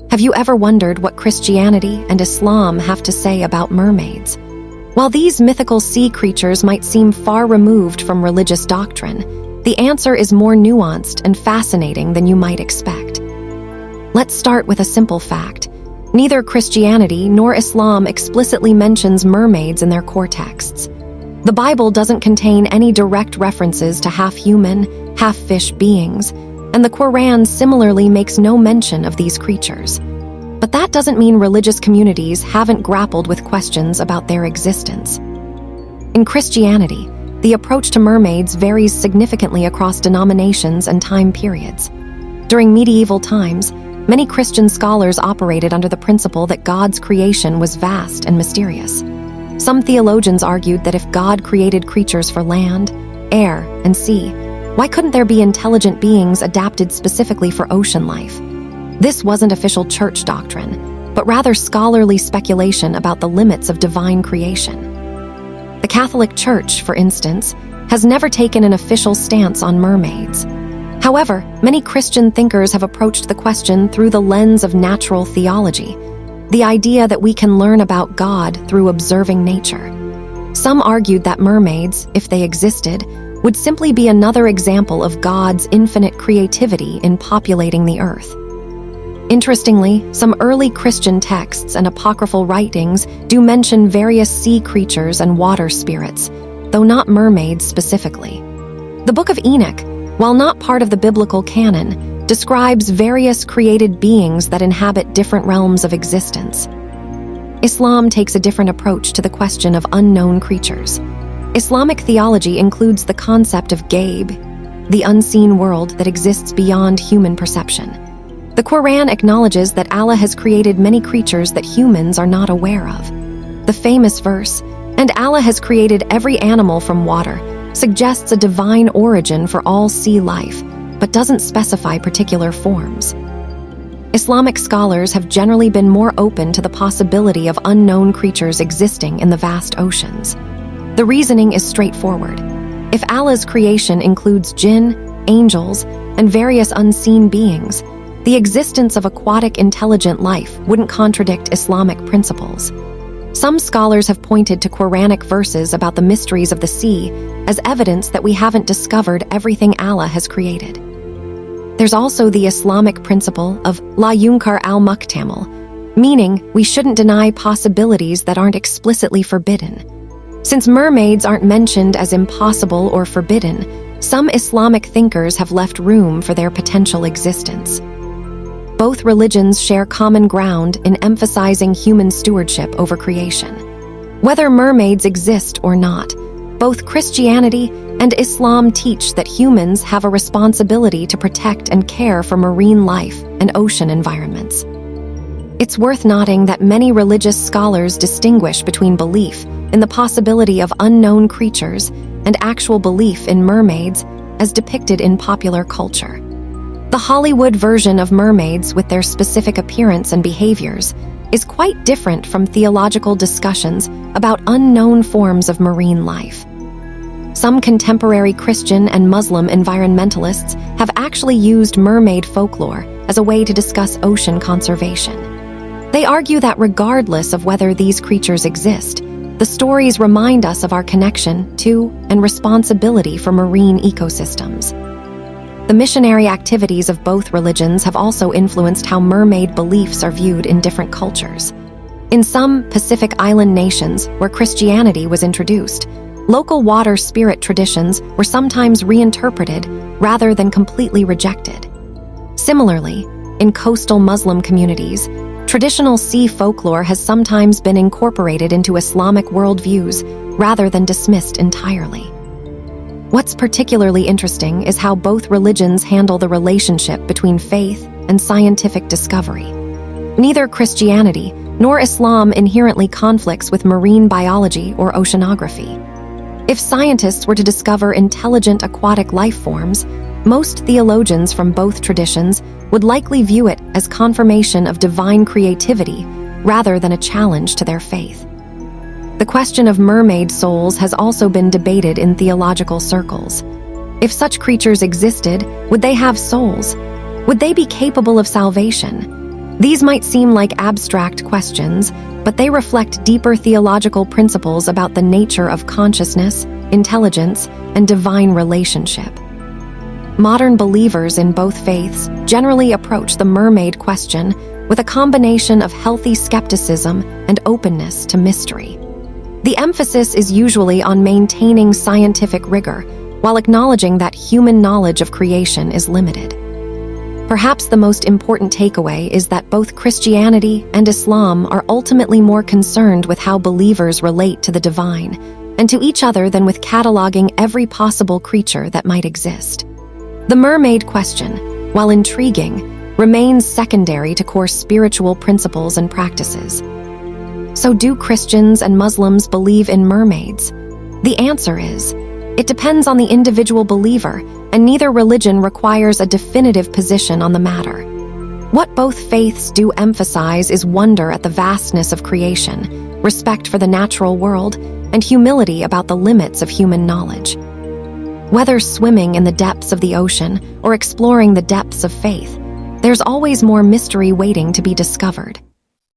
Have you ever wondered what Christianity and Islam have to say about mermaids? While these mythical sea creatures might seem far removed from religious doctrine, the answer is more nuanced and fascinating than you might expect. Let's start with a simple fact. Neither Christianity nor Islam explicitly mentions mermaids in their core texts. The Bible doesn't contain any direct references to half-human, half-fish beings, and the Quran similarly makes no mention of these creatures. But that doesn't mean religious communities haven't grappled with questions about their existence. In Christianity, the approach to mermaids varies significantly across denominations and time periods. During medieval times, many Christian scholars operated under the principle that God's creation was vast and mysterious. Some theologians argued that if God created creatures for land, air, and sea, why couldn't there be intelligent beings adapted specifically for ocean life? This wasn't official church doctrine, but rather scholarly speculation about the limits of divine creation. The Catholic Church, for instance, has never taken an official stance on mermaids. However, many Christian thinkers have approached the question through the lens of natural theology, the idea that we can learn about God through observing nature. Some argued that mermaids, if they existed, would simply be another example of God's infinite creativity in populating the earth. Interestingly, some early Christian texts and apocryphal writings do mention various sea creatures and water spirits, though not mermaids specifically. The Book of Enoch, while not part of the biblical canon, describes various created beings that inhabit different realms of existence. Islam takes a different approach to the question of unknown creatures. Islamic theology includes the concept of ghaib, the unseen world that exists beyond human perception. The Quran acknowledges that Allah has created many creatures that humans are not aware of. The famous verse, "And Allah has created every animal from water," suggests a divine origin for all sea life, but doesn't specify particular forms. Islamic scholars have generally been more open to the possibility of unknown creatures existing in the vast oceans. The reasoning is straightforward. If Allah's creation includes jinn, angels, and various unseen beings, the existence of aquatic intelligent life wouldn't contradict Islamic principles. Some scholars have pointed to Quranic verses about the mysteries of the sea as evidence that we haven't discovered everything Allah has created. There's also the Islamic principle of la yunkar al-muhtamal, meaning we shouldn't deny possibilities that aren't explicitly forbidden. Since mermaids aren't mentioned as impossible or forbidden, some Islamic thinkers have left room for their potential existence. Both religions share common ground in emphasizing human stewardship over creation. Whether mermaids exist or not, both Christianity and Islam teach that humans have a responsibility to protect and care for marine life and ocean environments. It's worth noting that many religious scholars distinguish between belief in the possibility of unknown creatures and actual belief in mermaids as depicted in popular culture. The Hollywood version of mermaids with their specific appearance and behaviors is quite different from theological discussions about unknown forms of marine life. Some contemporary Christian and Muslim environmentalists have actually used mermaid folklore as a way to discuss ocean conservation. They argue that regardless of whether these creatures exist, the stories remind us of our connection to and responsibility for marine ecosystems. The missionary activities of both religions have also influenced how mermaid beliefs are viewed in different cultures. In some Pacific Island nations where Christianity was introduced, local water spirit traditions were sometimes reinterpreted rather than completely rejected. Similarly, in coastal Muslim communities, traditional sea folklore has sometimes been incorporated into Islamic worldviews rather than dismissed entirely. What's particularly interesting is how both religions handle the relationship between faith and scientific discovery. Neither Christianity nor Islam inherently conflicts with marine biology or oceanography. If scientists were to discover intelligent aquatic life forms, most theologians from both traditions would likely view it as confirmation of divine creativity rather than a challenge to their faith. The question of mermaid souls has also been debated in theological circles. If such creatures existed, would they have souls? Would they be capable of salvation? These might seem like abstract questions, but they reflect deeper theological principles about the nature of consciousness, intelligence, and divine relationship. Modern believers in both faiths generally approach the mermaid question with a combination of healthy skepticism and openness to mystery. The emphasis is usually on maintaining scientific rigor, while acknowledging that human knowledge of creation is limited. Perhaps the most important takeaway is that both Christianity and Islam are ultimately more concerned with how believers relate to the divine and to each other than with cataloging every possible creature that might exist. The mermaid question, while intriguing, remains secondary to core spiritual principles and practices. So do Christians and Muslims believe in mermaids? The answer is, it depends on the individual believer, and neither religion requires a definitive position on the matter. What both faiths do emphasize is wonder at the vastness of creation, respect for the natural world, and humility about the limits of human knowledge. Whether swimming in the depths of the ocean or exploring the depths of faith, there's always more mystery waiting to be discovered.